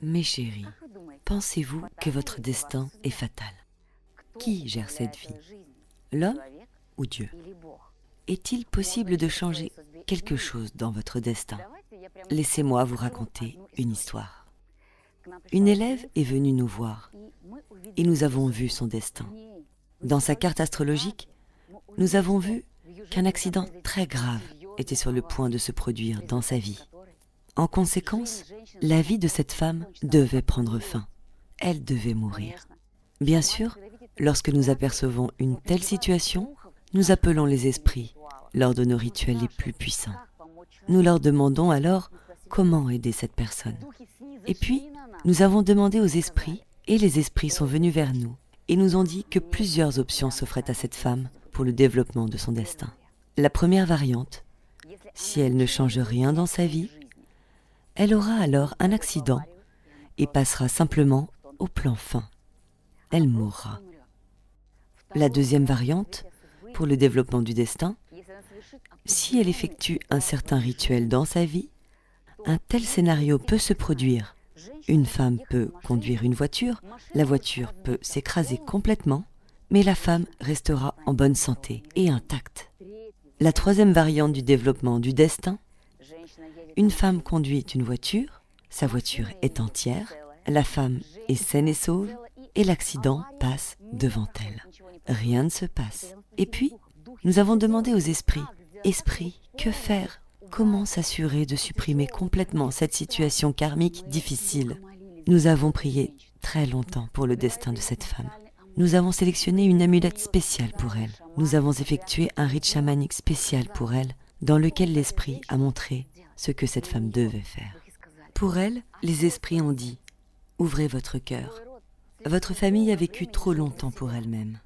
Mes chéris, pensez-vous que votre destin est fatal? Qui gère cette vie? L'homme ou Dieu? Est-il possible de changer quelque chose dans votre destin? Laissez-moi vous raconter une histoire. Une élève est venue nous voir et nous avons vu son destin. Dans sa carte astrologique, nous avons vu qu'un accident très grave était sur le point de se produire dans sa vie. En conséquence, la vie de cette femme devait prendre fin. Elle devait mourir. Bien sûr, lorsque nous apercevons une telle situation, nous appelons les esprits lors de nos rituels les plus puissants. Nous leur demandons alors comment aider cette personne. Et puis, nous avons demandé aux esprits, et les esprits sont venus vers nous et nous ont dit que plusieurs options s'offraient à cette femme pour le développement de son destin. La première variante, si elle ne change rien dans sa vie, elle aura alors un accident et passera simplement au plan fin. Elle mourra. La deuxième variante, pour le développement du destin, si elle effectue un certain rituel dans sa vie, un tel scénario peut se produire. Une femme peut conduire une voiture, la voiture peut s'écraser complètement, mais la femme restera en bonne santé et intacte. La troisième variante du développement du destin, une femme conduit une voiture, sa voiture est entière, la femme est saine et sauve, et l'accident passe devant elle. Rien ne se passe. Et puis, nous avons demandé aux esprits, « Esprits, que faire? Comment s'assurer de supprimer complètement cette situation karmique difficile ?» Nous avons prié très longtemps pour le destin de cette femme. Nous avons sélectionné une amulette spéciale pour elle. Nous avons effectué un rite chamanique spécial pour elle, dans lequel l'esprit a montré ce que cette femme devait faire. Pour elle, les esprits ont dit « Ouvrez votre cœur. Votre famille a vécu trop longtemps pour elle-même.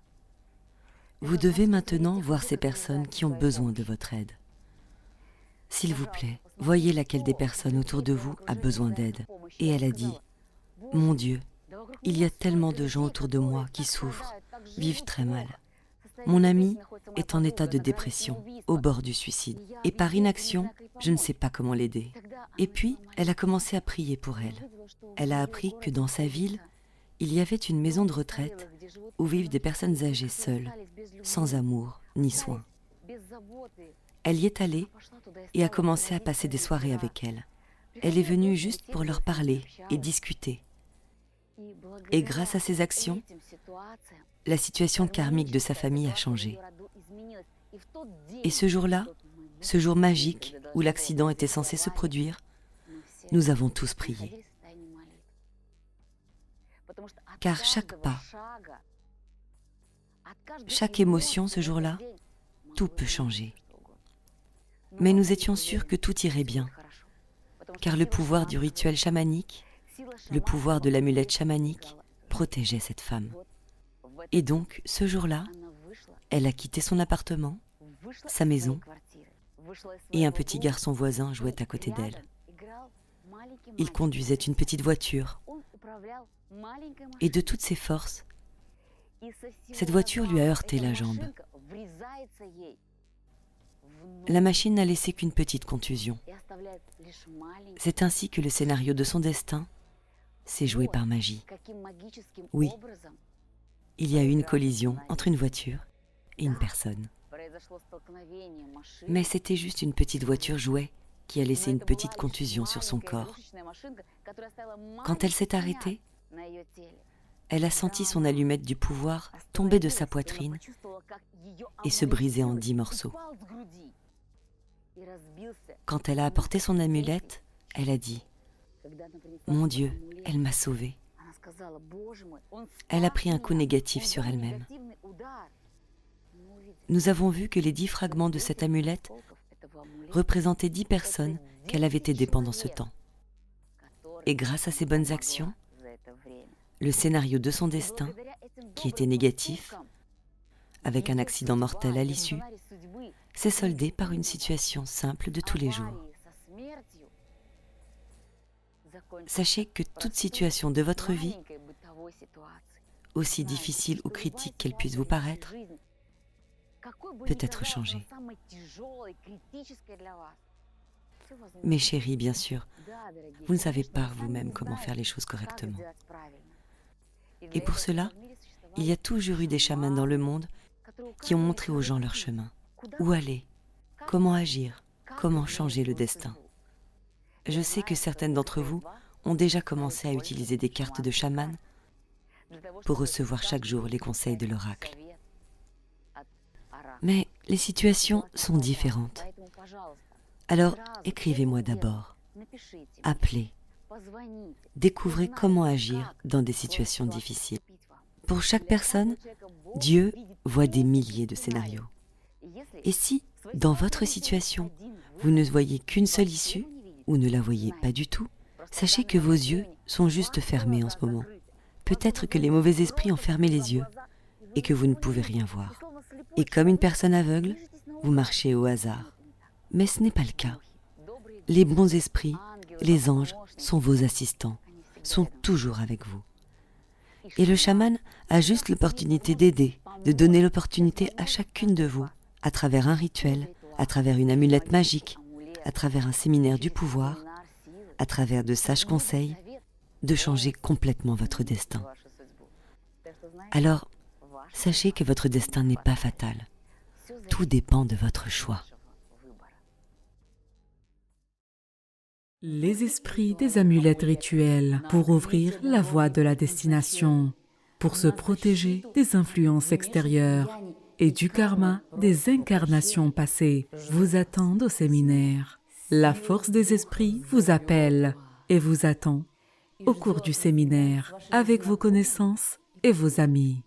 Vous devez maintenant voir ces personnes qui ont besoin de votre aide. S'il vous plaît, voyez laquelle des personnes autour de vous a besoin d'aide. » Et elle a dit « Mon Dieu, il y a tellement de gens autour de moi qui souffrent, vivent très mal. Mon ami est en état de dépression, au bord du suicide. Et par inaction, je ne sais pas comment l'aider. » Et puis, elle a commencé à prier pour elle. Elle a appris que dans sa ville, il y avait une maison de retraite où vivent des personnes âgées seules, sans amour ni soins. Elle y est allée et a commencé à passer des soirées avec elles. Elle est venue juste pour leur parler et discuter. Et grâce à ces actions, la situation karmique de sa famille a changé. Et ce jour-là, ce jour magique où l'accident était censé se produire, nous avons tous prié. Car chaque pas, chaque émotion ce jour-là, tout peut changer. Mais nous étions sûrs que tout irait bien, car le pouvoir du rituel chamanique, le pouvoir de l'amulette chamanique protégeait cette femme. Et donc, ce jour-là, elle a quitté son appartement, sa maison, et un petit garçon voisin jouait à côté d'elle. Il conduisait une petite voiture, et de toutes ses forces, cette voiture lui a heurté la jambe. La machine n'a laissé qu'une petite contusion. C'est ainsi que le scénario de son destin s'est joué par magie. Oui, il y a eu une collision entre une voiture et une personne. Mais c'était juste une petite voiture jouet qui a laissé une petite contusion sur son corps. Quand elle s'est arrêtée, elle a senti son allumette du pouvoir tomber de sa poitrine et se briser en 10 morceaux. Quand elle a apporté son amulette, elle a dit « Mon Dieu, elle m'a sauvée. » Elle a pris un coup négatif sur elle-même. Nous avons vu que les 10 fragments de cette amulette représentaient 10 personnes qu'elle avait aidées pendant ce temps. Et grâce à ses bonnes actions, le scénario de son destin, qui était négatif, avec un accident mortel à l'issue, s'est soldé par une situation simple de tous les jours. Sachez que toute situation de votre vie, aussi difficile ou critique qu'elle puisse vous paraître, peut être changée. Mes chéris, bien sûr, vous ne savez pas vous-même comment faire les choses correctement. Et pour cela, il y a toujours eu des chamans dans le monde qui ont montré aux gens leur chemin. Où aller, comment agir, comment changer le destin. Je sais que certaines d'entre vous ont déjà commencé à utiliser des cartes de chaman pour recevoir chaque jour les conseils de l'oracle. Mais les situations sont différentes. Alors, écrivez-moi d'abord, appelez, découvrez comment agir dans des situations difficiles. Pour chaque personne, Dieu voit des milliers de scénarios. Et si, dans votre situation, vous ne voyez qu'une seule issue, ou ne la voyez pas du tout, sachez que vos yeux sont juste fermés en ce moment. Peut-être que les mauvais esprits ont fermé les yeux et que vous ne pouvez rien voir. Et comme une personne aveugle, vous marchez au hasard. Mais ce n'est pas le cas. Les bons esprits, les anges, sont vos assistants, sont toujours avec vous. Et le chaman a juste l'opportunité d'aider, de donner l'opportunité à chacune de vous, à travers un rituel, à travers une amulette magique, à travers un séminaire du pouvoir, à travers de sages conseils, de changer complètement votre destin. Alors, sachez que votre destin n'est pas fatal. Tout dépend de votre choix. Les esprits des amulettes rituelles pour ouvrir la voie de la destination, pour se protéger des influences extérieures et du karma des incarnations passées vous attendent au séminaire. La force des esprits vous appelle et vous attend au cours du séminaire avec vos connaissances et vos amis.